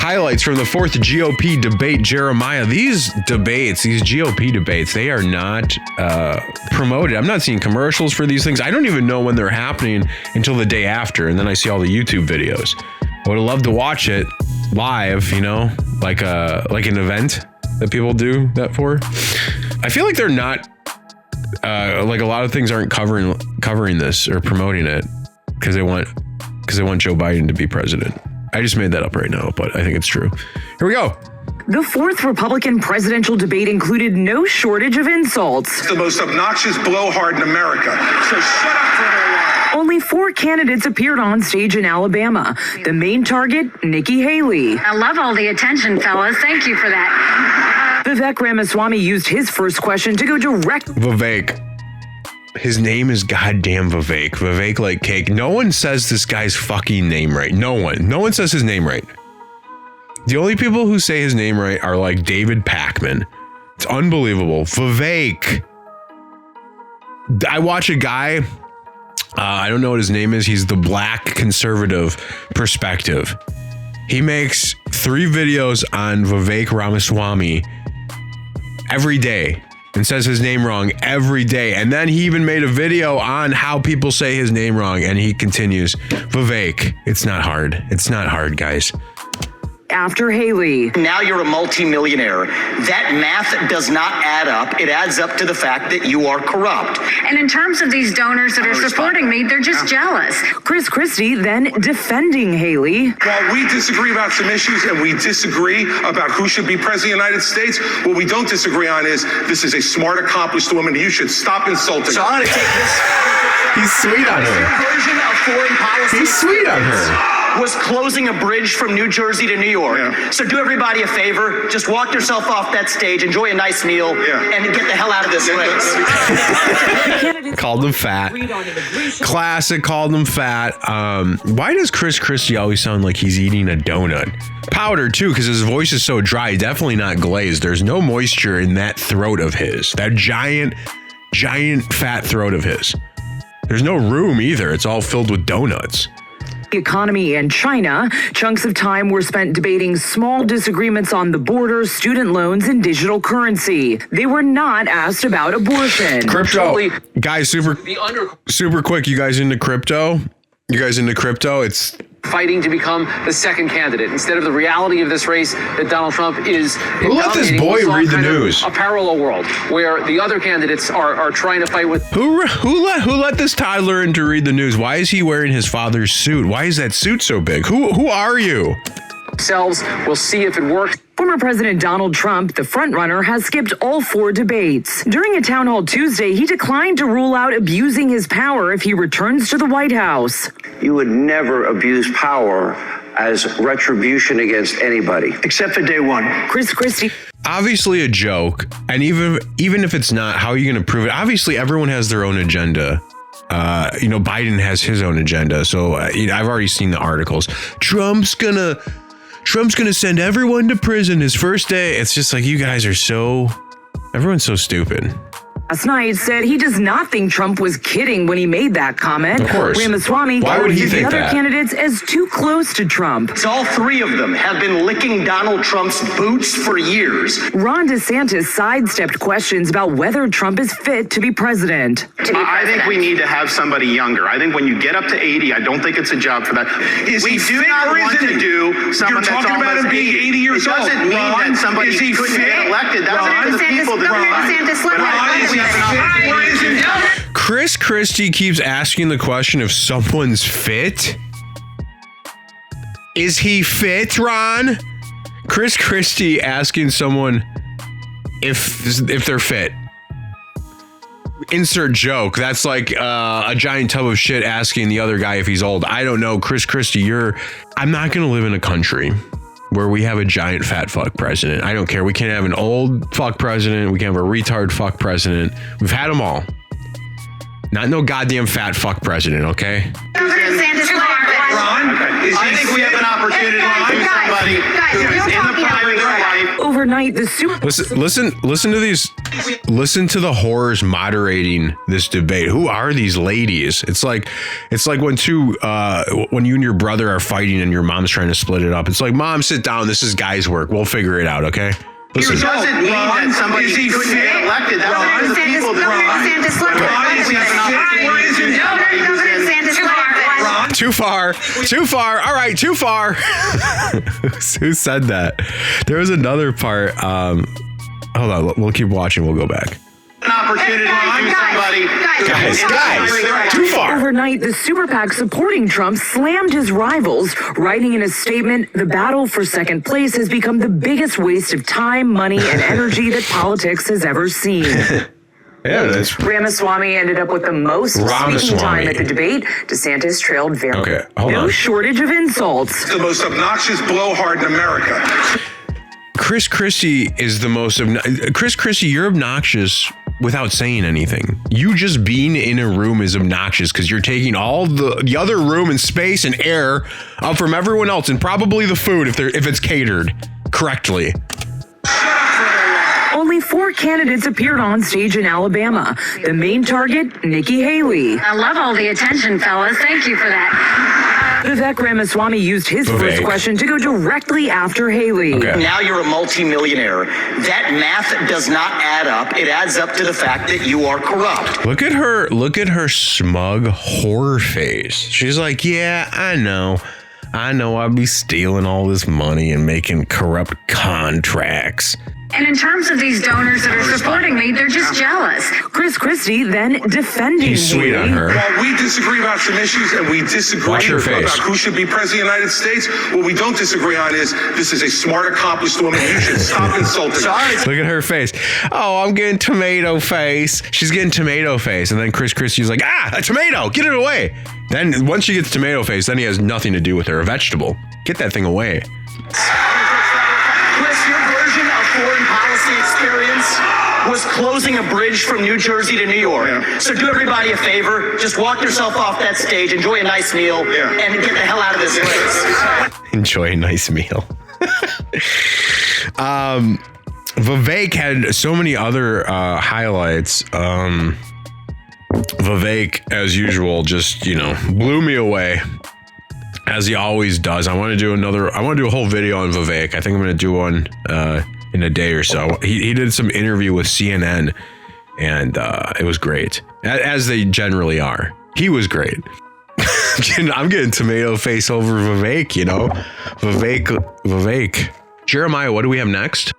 highlights from the 4th GOP debate, Jeremiah. These GOP debates, they are not promoted. I'm not seeing commercials for these things. I don't even know when they're happening until the day after. And then I see all the YouTube videos. I would have loved to watch it live, like an event that people do that for. I feel like they're not, like a lot of things aren't covering this or promoting it because they want Joe Biden to be president. I just made that up right now, but I think it's true. Here we go. The 4th Republican presidential debate included no shortage of insults. It's the most obnoxious blowhard in America. So shut up for a while. Only 4 candidates appeared on stage in Alabama. The main target, Nikki Haley. I love all the attention, fellas. Thank you for that. Vivek Ramaswamy used his first question to go direct. Vivek. His name is goddamn Vivek. Vivek like cake. No one says this guy's fucking name right. No one says his name right. The only people who say his name right are like David Pakman. It's unbelievable. Vivek. I watch a guy, I don't know what his name is. He's the Black Conservative Perspective. He makes 3 videos on Vivek Ramaswamy every day and says his name wrong every day. And then he even made a video on how people say his name wrong. And he continues, Vivek, it's not hard. It's not hard, guys. After Haley. Now you're a multimillionaire. That math does not add up. It adds up to the fact that you are corrupt. And in terms of these donors that are supporting me, they're just jealous. Christie then defending Haley. While we disagree about some issues and we disagree about who should be president of the United States, what we don't disagree on is this is a smart, accomplished woman. You should stop insulting her. So I'm going to take this. He's sweet on her. Version of foreign policy. He's sweet on her. Was closing a bridge from New Jersey to New York. Yeah. So do everybody a favor, just walk yourself off that stage, enjoy a nice meal, and get the hell out of this place. Called him fat. Classic, called him fat. Why does Christie always sound like he's eating a donut? Powder too, because his voice is so dry, definitely not glazed. There's no moisture in that throat of his. That giant fat throat of his. There's no room either. It's all filled with donuts. Economy and China. Chunks of time were spent debating small disagreements on the border, student loans, and digital currency. They were not asked about abortion. Crypto. Guys, super quick. You guys into crypto? It's fighting to become the second candidate instead of the reality of this race that Donald Trump is. Who let this boy read the news? A parallel world where the other candidates are trying to fight with. Who let this toddler in to read the news? Why is he wearing his father's suit? Why is that suit so big? Who are you? We'll see if it works. Former President Donald Trump, the frontrunner, has skipped all 4 debates. During a town hall Tuesday, he declined to rule out abusing his power if he returns to the White House. You would never abuse power as retribution against anybody. Except for day one. Christie. Obviously a joke, and even if it's not, how are you going to prove it? Obviously, everyone has their own agenda. Biden has his own agenda. So I've already seen the articles. Trump's gonna send everyone to prison his first day. It's just like, you guys are everyone's so stupid. Last night said he does not think Trump was kidding when he made that comment. Of course. Ramaswamy Why would he think the other that? candidates as too close to Trump. All 3 of them have been licking Donald Trump's boots for years. Ron DeSantis sidestepped questions about whether Trump is fit to be president. I think we need to have somebody younger. I think when you get up to 80, I don't think it's a job for that. We do not want to do someone that's talking about him being 80 years old. It doesn't mean that somebody couldn't get elected. That's up to the people that Christie keeps asking the question if someone's fit. Is he fit, Ron? Christie asking someone if they're fit. Insert joke. That's like a giant tub of shit asking the other guy if he's old. I don't know. Christie, I'm not going to live in a country where we have a giant fat fuck president. I don't care. We can't have an old fuck president. We can't have a retard fuck president. We've had them all. Not no goddamn fat fuck president, okay? Governor DeSantis, I think we have an opportunity to do somebody who is in the prime of their life. Overnight, the super Listen to the horrors moderating this debate. Who are these ladies? It's like when when you and your brother are fighting and your mom's trying to split it up. It's like, Mom, sit down. This is guys' work. We'll figure it out, okay? Listen. It doesn't mean that somebody couldn't get elected. That's up to the people Too far. All right, too far. Who said that? There was another part. Hold on, we'll keep watching. We'll go back. An opportunity to do somebody. Guys, too far. Overnight, the super PAC supporting Trump slammed his rivals, writing in a statement, "The battle for second place has become the biggest waste of time, money, and energy that politics has ever seen." Yeah, that's Ramaswamy ended up with the most speaking time at the debate. DeSantis trailed very. Okay, hold on. No shortage of insults. The most obnoxious blowhard in America. Christie is the most Christie, you're obnoxious without saying anything. You just being in a room is obnoxious because you're taking all the other room and space and air up from everyone else, and probably the food if it's catered correctly. Only 4 candidates appeared on stage in Alabama. The main target, Nikki Haley. I love all the attention, fellas. Thank you for that. Vivek Ramaswamy used his first question to go directly after Haley. Okay. Now you're a multimillionaire. That math does not add up. It adds up to the fact that you are corrupt. Look at her smug horror face. She's like, yeah, I know I'll be stealing all this money and making corrupt contracts. And in terms of these donors that are supporting me, they're just jealous. Christie then defending He's sweet on her. While we disagree about some issues and we disagree Watch her face. about who should be president of the United States, what we don't disagree on is this is a smart, accomplished woman. You should stop insulting her. Look at her face. Oh, I'm getting tomato face. She's getting tomato face. And then Christie's like, a tomato, get it away. Then once she gets tomato face, then he has nothing to do with her. A vegetable. Get that thing away. Chris, your version of foreign policy experience was closing a bridge from New Jersey to New York. Yeah. So do everybody a favor, just walk yourself off that stage, enjoy a nice meal, and get the hell out of this place. Enjoy a nice meal. Vivek had so many other highlights. Vivek, as usual, just, blew me away, as he always does. I want to do a whole video on Vivek. I think I'm going to do one in a day or so. He did some interview with CNN, and it was great, as they generally are. He was great. I'm getting tomato face over Vivek, Vivek. Jeremiah, what do we have next?